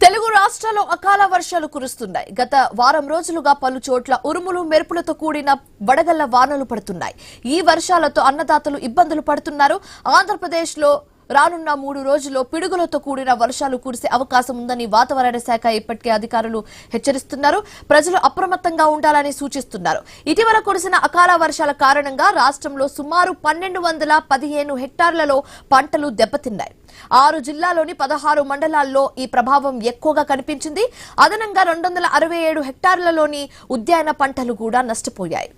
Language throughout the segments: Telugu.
తెలుగు రాష్ట్రాల్లో అకాల వర్షాలు కురుస్తున్నాయి. గత వారం రోజులుగా పలు చోట్ల ఉరుములు మెరుపులతో కూడిన వడగళ్ల వానలు పడుతున్నాయి. ఈ వర్షాలతో అన్నదాతలు ఇబ్బందులు పడుతున్నారు. ఆంధ్రప్రదేశ్లో రానున్న 3 రోజుల్లో పిడుగులతో కూడిన వర్షాలు కురిసే అవకాశం ఉందని వాతావరణ శాఖ ఇప్పటికే అధికారులు హెచ్చరిస్తున్నారు. ప్రజలు అప్రమత్తంగా ఉండాలని సూచిస్తున్నారు. ఇటీవల కురిసిన అకాల వర్షాల కారణంగా రాష్ట్రంలో సుమారు 1215 హెక్టార్లలో పంటలు దెబ్బతిన్నాయి. 6 జిల్లాలోని 16 మండలాల్లో ఈ ప్రభావం ఎక్కువగా కనిపించింది. అదనంగా 267 హెక్టార్లలోని ఉద్యాన పంటలు కూడా నష్టపోయాయి.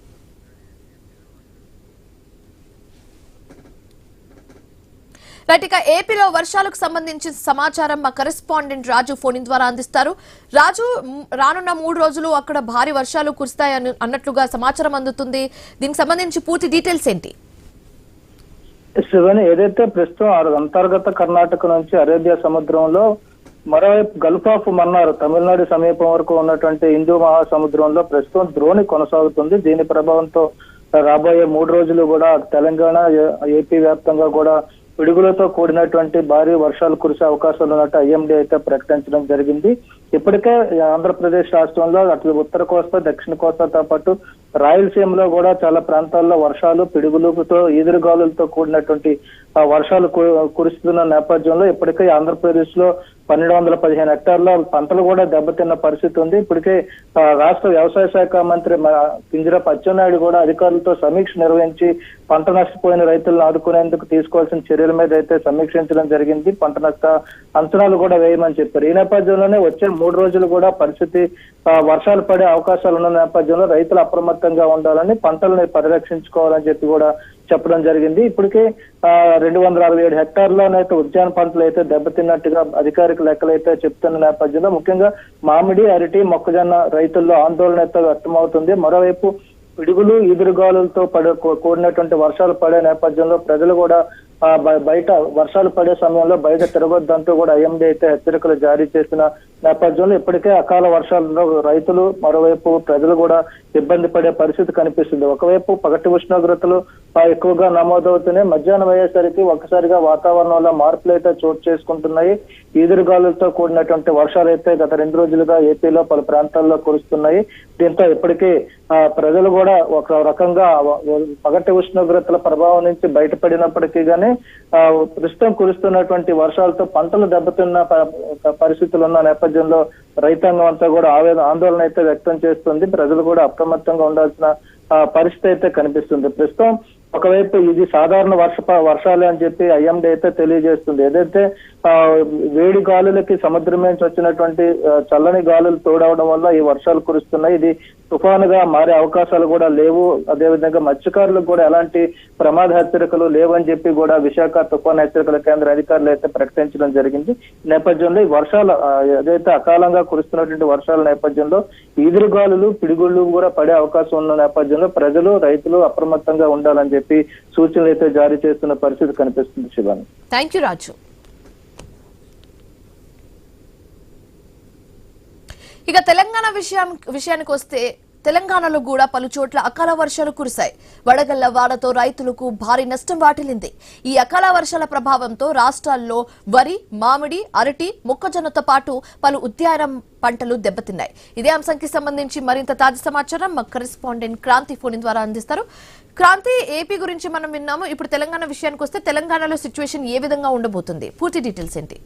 రైట్, ఏపీలో వర్షాలకు సంబంధించిన సమాచారం మా కరెస్పాండెంట్ రాజు ఫోన్ ద్వారా అందిస్తారు. రాజు, రానున్న 3 రోజులు అక్కడ భారీ వర్షాలు కురుస్తాయని అన్నట్లుగా సమాచారం అందుతుంది. దీనికి సంబంధించి పూర్తి డీటెయిల్స్ ఏంటి? శివని, ఏదైతే ప్రస్తుతం అంతర్గత కర్ణాటక నుంచి అరేబియా సముద్రంలో మరోవైపు గల్ఫ్ ఆఫ్ మన్నార్ తమిళనాడు సమీపం వరకు ఉన్నటువంటి హిందూ మహాసముద్రంలో ప్రస్తుతం ద్రోణి కొనసాగుతుంది. దీని ప్రభావంతో రాబోయే 3 రోజులు కూడా తెలంగాణ, ఏపీ వ్యాప్తంగా కూడా పిడుగులతో కూడినటువంటి భారీ వర్షాలు కురిసే అవకాశాలు ఉన్నట్టు ఐఎండీ అయితే ప్రకటించడం జరిగింది. ఇప్పటికే ఆంధ్రప్రదేశ్ రాష్ట్రంలో అటు ఉత్తర కోస్తా, దక్షిణ కోస్తాతో పాటు రాయలసీమలో కూడా చాలా ప్రాంతాల్లో వర్షాలు, పిడుగులతో, ఈదురుగాలులతో కూడినటువంటి వర్షాలు కురుస్తున్న నేపథ్యంలో ఇప్పటికే ఆంధ్రప్రదేశ్ లో 1215 హెక్టార్ల పంటలు కూడా దెబ్బతిన్న పరిస్థితి ఉంది. ఇప్పటికే రాష్ట్ర వ్యవసాయ శాఖ మంత్రి కింజరాపు అచ్చెన్నాయుడు కూడా అధికారులతో సమీక్ష నిర్వహించి పంట నష్టపోయిన రైతులను ఆదుకునేందుకు తీసుకోవాల్సిన చర్యల మీద అయితే సమీక్షించడం జరిగింది. పంట నష్ట అంచనాలు కూడా వేయమని చెప్పారు. ఈ నేపథ్యంలోనే వచ్చే 3 రోజులు కూడా పరిస్థితి వర్షాలు పడే అవకాశాలు ఉన్న నేపథ్యంలో రైతులు అప్రమత్తంగా ఉండాలని, పంటలను పరిరక్షించుకోవాలని చెప్పి కూడా చెప్పడం జరిగింది. ఇప్పటికే 267 హెక్టార్లోనైతే ఉద్యాన పంటలు అయితే దెబ్బతిన్నట్టుగా అధికారిక లెక్కలు అయితే చెప్తున్న నేపథ్యంలో ముఖ్యంగా మామిడి, అరటి, మొక్కజొన్న రైతుల్లో ఆందోళన అయితే వ్యక్తమవుతుంది. మరోవైపు పిడుగులు, ఈదురుగాలులతో కూడినటువంటి వర్షాలు పడే నేపథ్యంలో ప్రజలు కూడా బయట వర్షాలు పడే సమయంలో బయట తిరగొద్దంటూ కూడా ఐఎండీ అయితే హెచ్చరికలు జారీ చేసిన నేపథ్యంలో ఇప్పటికే అకాల వర్షాలలో రైతులు, మరోవైపు ప్రజలు కూడా ఇబ్బంది పడే పరిస్థితి కనిపిస్తుంది. ఒకవైపు పగటి ఉష్ణోగ్రతలు ఎక్కువగా నమోదవుతున్నాయి. మధ్యాహ్నం అయ్యేసరికి ఒక్కసారిగా వాతావరణంలో మార్పులు అయితే చోటు చేసుకుంటున్నాయి. ఈదురుగాలులతో కూడినటువంటి వర్షాలు అయితే గత 2 రోజులుగా ఏపీలో పలు ప్రాంతాల్లో కురుస్తున్నాయి. దీంతో ఇప్పటికీ ప్రజలు కూడా ఒక రకంగా పగటి ఉష్ణోగ్రతల ప్రభావం నుంచి బయటపడినప్పటికీ గానీ ప్రస్తుతం కురుస్తున్నటువంటి వర్షాలతో పంటలు దెబ్బతిన్న పరిస్థితులు ఉన్న నేపథ్యంలో రైతాంగం అంతా కూడా ఆందోళన అయితే వ్యక్తం చేస్తుంది. ప్రజలు కూడా అప్రమత్తంగా ఉండాల్సిన పరిస్థితి అయితే కనిపిస్తుంది. ప్రస్తుతం ఒకవైపు ఇది సాధారణ వర్షాలే అని చెప్పి ఐఎండీ అయితే తెలియజేస్తుంది. ఏదైతే వేడి గాలులకి సముద్రం నుంచి వచ్చినటువంటి చల్లని గాలులు తోడవడం వల్ల ఈ వర్షాలు కురుస్తున్నాయి. ఇది తుఫానుగా మారే అవకాశాలు కూడా లేవు. అదేవిధంగా మత్స్యకారులకు కూడా ఎలాంటి ప్రమాద హెచ్చరికలు లేవని చెప్పి కూడా విశాఖ తుఫాను హెచ్చరికల కేంద్ర అధికారులు అయితే ప్రకటించడం జరిగింది. ఈ నేపథ్యంలో ఈ వర్షాలు ఏదైతే అకాలంగా కురుస్తున్నటువంటి వర్షాల నేపథ్యంలో ఈదురుగాలులు, పిడుగుళ్ళు కూడా పడే అవకాశం ఉన్న నేపథ్యంలో ప్రజలు, రైతులు అప్రమత్తంగా ఉండాలని చెప్పి సూచనలు అయితే జారీ చేస్తున్న పరిస్థితి కనిపిస్తుంది. శివాని, థ్యాంక్ యూ రాజు. ఇక తెలంగాణ విషయానికి వస్తే తెలంగాణలో కూడా పలు చోట్ల అకాల వర్షాలు కురిశాయి. వడగళ్ల వానతో రైతులకు భారీ నష్టం వాటిల్లింది. ఈ అకాల వర్షాల ప్రభావంతో రాష్ట్రాల్లో వరి, మామిడి, అరటి, మొక్కజొన్నతో పాటు పలు ఉద్యాన పంటలు దెబ్బతిన్నాయి. ఇదే అంశానికి సంబంధించి మరింత తాజా సమాచారం మా కరెస్పాండెంట్ క్రాంతి ఫోన్ ద్వారా అందిస్తారు. క్రాంతి, ఏపీ గురించి మనం విన్నాము. ఇప్పుడు తెలంగాణ విషయానికి వస్తే తెలంగాణలో సిచ్యువేషన్ ఏ విధంగా ఉండబోతుంది? పూర్తి డీటెయిల్స్ ఏంటి?